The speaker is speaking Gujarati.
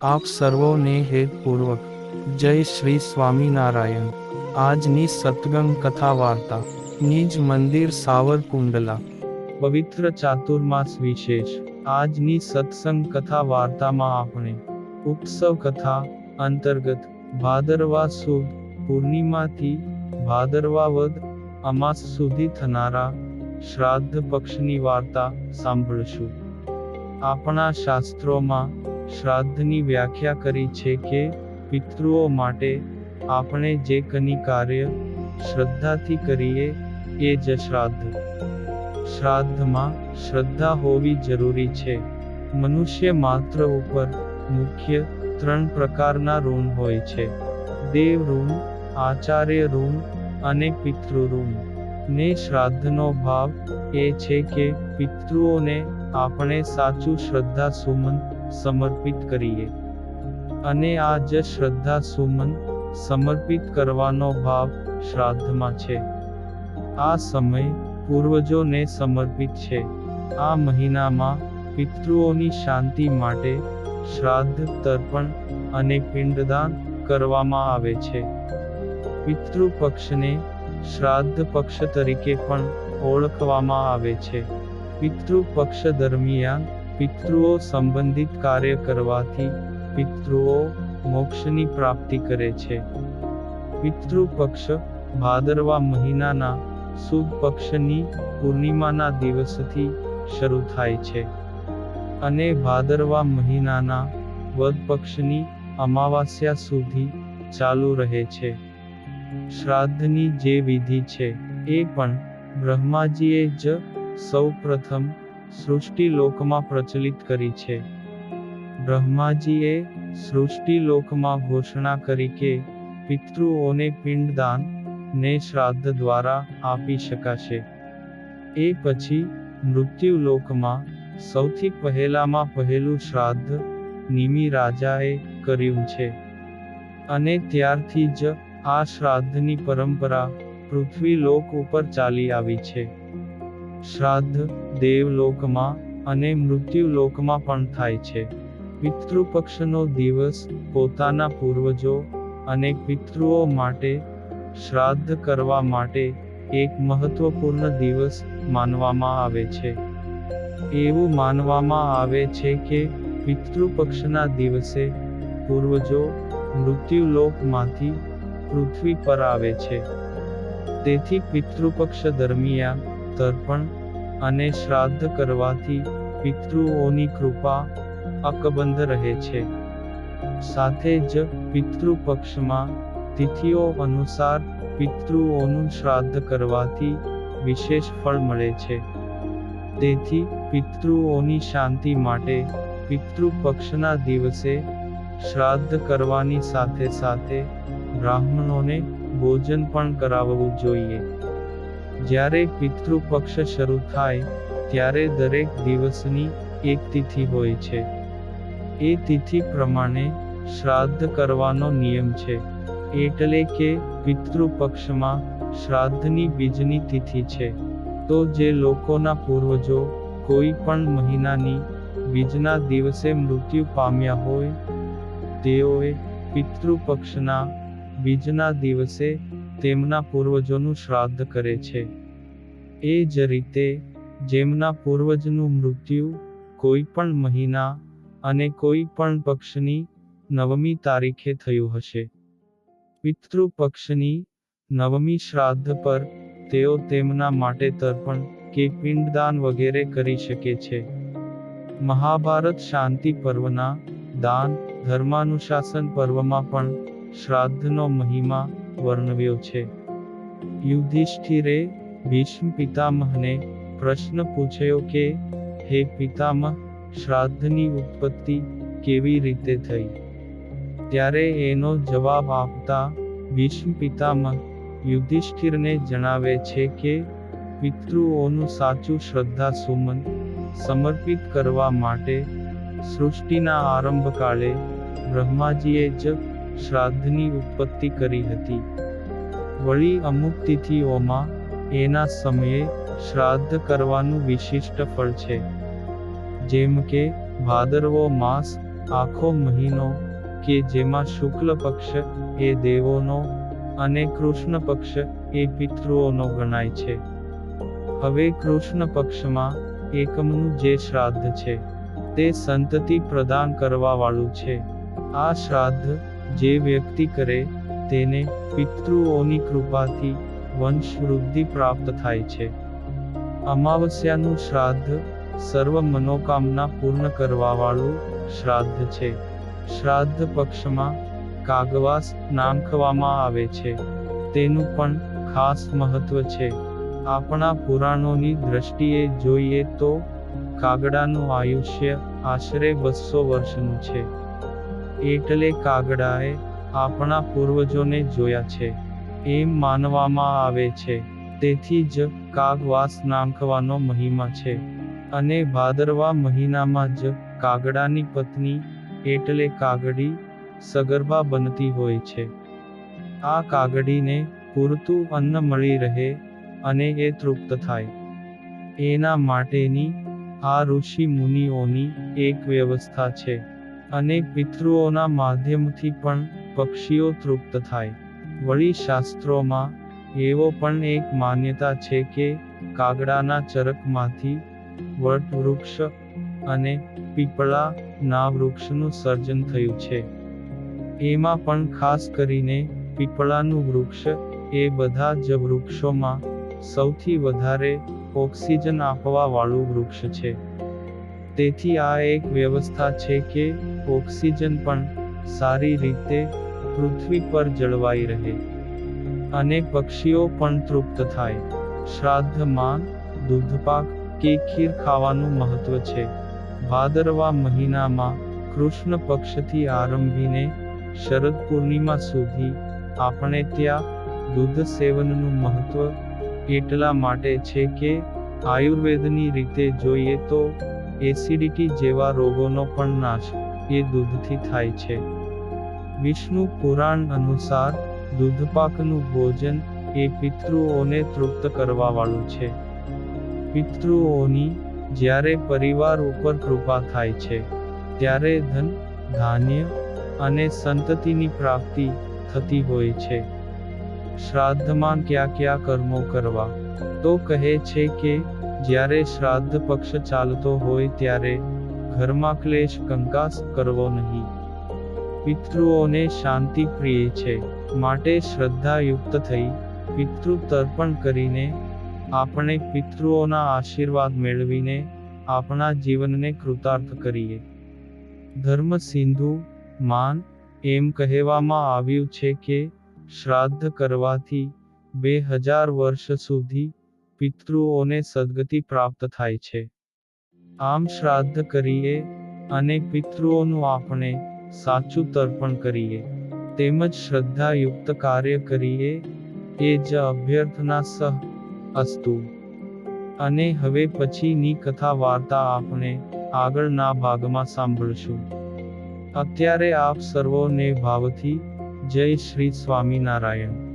આપ સર્વોને હેતપૂર્વક જય શ્રી સ્વામિનારાયણ। આજની સત્સંગ કથા વાર્તા નિજ મંદિર સાવરકુંડલા પવિત્ર ચાતુર્માસ વિશેષ। આજની સત્સંગ કથા વાર્તામાં આપણે ઉત્સવ કથા અંતર્ગત ભાદરવા સુદ પૂર્ણિમાથી ભાદરવા વદ અમાસ સુધી થનારા શ્રાદ્ધ પક્ષની વાર્તા સાંભળશું। આપણા શાસ્ત્રોમાં શ્રાદ્ધની વ્યાખ્યા કરી છે કે પિતૃઓ માટે આપણે જે કની કાર્ય શ્રદ્ધાથી કરીએ એ જ શ્રાદ્ધ। શ્રાદ્ધમાં શ્રદ્ધા હોવી જરૂરી છે। મનુષ્ય માત્ર ઉપર મુખ્ય 3 પ્રકારના ઋણ હોય છે: દેવ ઋણ, આચાર્ય ઋણ અને પિતૃ ઋણ। ને શ્રાદ્ધનો ભાવ એ છે કે પિતૃઓને આપણે સાચું શ્રદ્ધા સુમન સમર્પિત કરીએ, અને આ જ શ્રદ્ધા સુમન સમર્પિત કરવાનો ભાવ શ્રાદ્ધમાં છે। આ સમય પૂર્વજોને સમર્પિત છે। આ મહિનામાં પિતૃઓની શાંતિ માટે શ્રાદ્ધ, તર્પણ અને પિંડદાન કરવામાં આવે છે। પિતૃ પક્ષને શ્રાદ્ધ પક્ષ તરીકે પણ ઓળખવામાં આવે છે। પિતૃ પક્ષ દરમિયાન પિતૃઓ સંબંધિત કાર્ય કરવાથી પિતૃઓ મોક્ષની પ્રાપ્તિ કરે છે। પિતૃ પક્ષ ભાદરવા મહિનાના સુદ પક્ષની પૂર્ણિમાના દિવસથી શરૂ થાય છે અને ભાદરવા મહિનાના વદ પક્ષની અમાવાસ્યા સુધી ચાલુ રહે છે। શ્રાદ્ધની જે વિધિ છે એ પણ બ્રહ્માજીએ જ સૌ પ્રથમ સૃષ્ટિલોકમાં પ્રચલિત કરી છે। બ્રહ્માજીએ સૃષ્ટિલોકમાં ઘોષણા કરી કે પિતૃઓને પિંડદાન ને શ્રાદ્ધ દ્વારા આપી શકાશે। એ પછી મૃત્યુલોકમાં સૌથી પહેલામાં પહેલું શ્રાદ્ધ નિમિ રાજાએ કર્યું છે, અને ત્યારથી જ આ શ્રાદ્ધની પરંપરા પૃથ્વીલોક ઉપર ચાલી આવી છે। શ્રાદ્ધ દેવલોકમાં અને મૃત્યુલોકમાં પણ થાય છે। પિતૃપક્ષનો દિવસ પોતાના પૂર્વજો અને પિતૃઓ માટે શ્રાદ્ધ કરવા માટે એક મહત્વપૂર્ણ દિવસ માનવામાં આવે છે। એવું માનવામાં આવે છે કે પિતૃપક્ષના દિવસે પૂર્વજો મૃત્યુલોકમાંથી પૃથ્વી પર આવે છે। તેથી પિતૃપક્ષ દરમિયાન તર્પણ અને શ્રાદ્ધ કરવાથી પિતૃઓની કૃપા અકબંધ રહે છે। સાથે જ પિતૃપક્ષમાં તિથિઓ અનુસાર પિતૃઓનું શ્રાદ્ધ કરવાથી વિશેષ ફળ મળે છે। તેથી પિતૃઓની શાંતિ માટે પિતૃપક્ષના દિવસે શ્રાદ્ધ કરવાની સાથે સાથે બ્રાહ્મણોને ભોજન પણ કરાવવું જોઈએ। જ્યારે પિતૃપક્ષ શરૂ થાય ત્યારે દરેક દિવસની એક તિથિ હોય છે। એ તિથિ પ્રમાણે શ્રાદ્ધ કરવાનો નિયમ છે। એટલે કે પિતૃપક્ષમાં શ્રાદ્ધની બીજની તિથિ છે તો જે લોકોના પૂર્વજો કોઈ પણ મહિનાની બીજના દિવસે મૃત્યુ પામ્યા હોય તેઓએ પિતૃપક્ષના બીજના દિવસે તેમના પૂર્વજોનું શ્રાદ્ધ કરે છે। એ જ રીતે જેમના પૂર્વજનું મૃત્યુ કોઈ પણ મહિના અને કોઈ પણ પક્ષની 9મી તારીખે થયું હશે, પિતૃપક્ષની 9મી શ્રાદ્ધ પર તેઓ તેમના માટે તર્પણ કે પિંડદાન વગેરે કરી શકે છે। મહાભારત શાંતિ પર્વના દાન ધર્માનુશાસન પર્વમાં પણ શ્રાદ્ધનો મહિમા વર્ણવ્યો છે। યુધિષ્ઠિરે ભીષ્મ પિતામહને પ્રશ્ન પૂછ્યો કે હે પિતામહ, શ્રાદ્ધની ઉત્પત્તિ કેવી રીતે થઈ? ત્યારે એનો જવાબ આપતા ભીષ્મ પિતામહ યુધિષ્ઠિરને જણાવે છે કે પિતૃઓનું સાચું શ્રદ્ધા સુમન સમર્પિત કરવા માટે સૃષ્ટિના આરંભકાળે બ્રહ્માજીએ જ શ્રાદ્ધની ઉત્પત્તિ કરી હતી। વળી અમુક તિથિઓમાં એના સમયે શ્રાદ્ધ કરવાનું વિશિષ્ટ ફળ છે। જેમ કે ભાદરવો માસ આખો મહિનો કે જેમાં શુક્લ પક્ષ એ દેવોનો અને કૃષ્ણ પક્ષ એ પિતૃઓનો ગણાય છે. હવે કૃષ્ણ પક્ષમાં એકમનું જે શ્રાદ્ધ છે તે સંતતિ પ્રદાન કરવા વાળું છે. આ શ્રાદ્ધ જે વ્યક્તિ કરે તેને પિતૃઓની કૃપાથી વંશ વૃદ્ધિ પ્રાપ્ત થાય છે. અમાવસ્યાનું શ્રાદ્ધ સર્વ મનોકામના પૂર્ણ કરવા વાળું શ્રાદ્ધ છે. શ્રાદ્ધ પક્ષમાં કાગવાસ નાંખવામાં આવે છે. તેનું પણ ખાસ મહત્વ છે. આપણા પુરાણોની દ્રષ્ટિએ જોઈએ તો કાગડાનું આયુષ્ય આશરે 200 વર્ષનું છે. એટલે કાગડાએ આપણા પૂર્વજોને જોયા છે એમ માનવામાં આવે છે. તેથી જ કાગવાસ નાંખવાનો મહિમા છે. અને ભાદરવા મહિનામાં જ કાગડાની પત્ની એટલે કાગડી સગર્ભા બનતી હોય છે. આ કાગડીને પૂરતું અન્ન મળી રહે અને એ તૃપ્ત થાય એના માટેની આ ઋષિ મુનિઓની એક વ્યવસ્થા છે. અને પિતૃઓના માધ્યમથી પણ પક્ષીઓ તૃપ્ત થાય. વળી શાસ્ત્રોમાં એવો પણ એક માન્યતા છે કે કાગડાના ચરકમાંથી વટ વૃક્ષ અને પીપળા ના વૃક્ષનું સર્જન થયું છે. એમાં પણ ખાસ કરીને પીપળાનું વૃક્ષ એ બધા જ વૃક્ષોમાં સૌથી વધારે ઓક્સિજન આપવા વાળું વૃક્ષ છે. તેથી આ એક વ્યવસ્થા છે કે ઓક્સિજન પણ સારી રીતે પૃથ્વી પર જળવાઈ રહે અને પક્ષીઓ પણ તૃપ્ત થાય. શ્રાદ્ધમાં દૂધપાક કે ખીર ખાવાનું મહત્વ છે. ભાદરવા મહિનામાં કૃષ્ણ પક્ષથી આરંભીને શરદ પૂર્ણિમા સુધી આપણે ત્યાં દૂધ સેવનનું મહત્વ એટલા માટે છે કે આયુર્વેદની રીતે જોઈએ તો એસિડિટી જેવા રોગોનો પણ નાશ એ દૂધથી થાય છે. વિષ્ણુ પુરાણ અનુસાર દૂધપાકનું ભોજન એ પિતૃઓને તૃપ્ત કરવા વાળું છે. પિતૃઓની જ્યારે પરિવાર ઉપર કૃપા થાય છે ત્યારે ધન, ધાન્ય અને સંતતિની પ્રાપ્તિ થતી હોય છે. શ્રાદ્ધમાં કયા કયા કર્મો કરવા? તો કહે છે કે જ્યારે શ્રાદ્ધ પક્ષ ચાલતો હોય ત્યારે ઘરમાં ક્લેશ કંકાસ કરવો નહીં. પિતૃઓને શાંતિ પ્રિય છે માટે શ્રદ્ધાયુક્ત થઈ પિતૃ તર્પણ કરીને આપણે પિતૃઓના આશીર્વાદ મેળવીને આપણા જીવનને કૃતાર્થ કરીએ. ધર્મ સિંધુ માન એમ કહેવામાં આવ્યું છે કે શ્રાદ્ધ કરવાથી 2000 વર્ષ સુધી પિતૃઓને સદગતિ પ્રાપ્ત થાય છે. આમ શ્રાદ્ધ કરીએ અને પિતૃઓનું આપણે સાચું તર્પણ કરીએ તેમજ શ્રદ્ધાયુક્ત કાર્ય કરીએ એ જ અભ્યર્થના સહ અસ્તુ. અને હવે પછીની કથા વાર્તા આપણે આગળના ભાગમાં સાંભળશું. અત્યારે આપ સર્વોને ભાવથી જય શ્રી સ્વામિનારાયણ.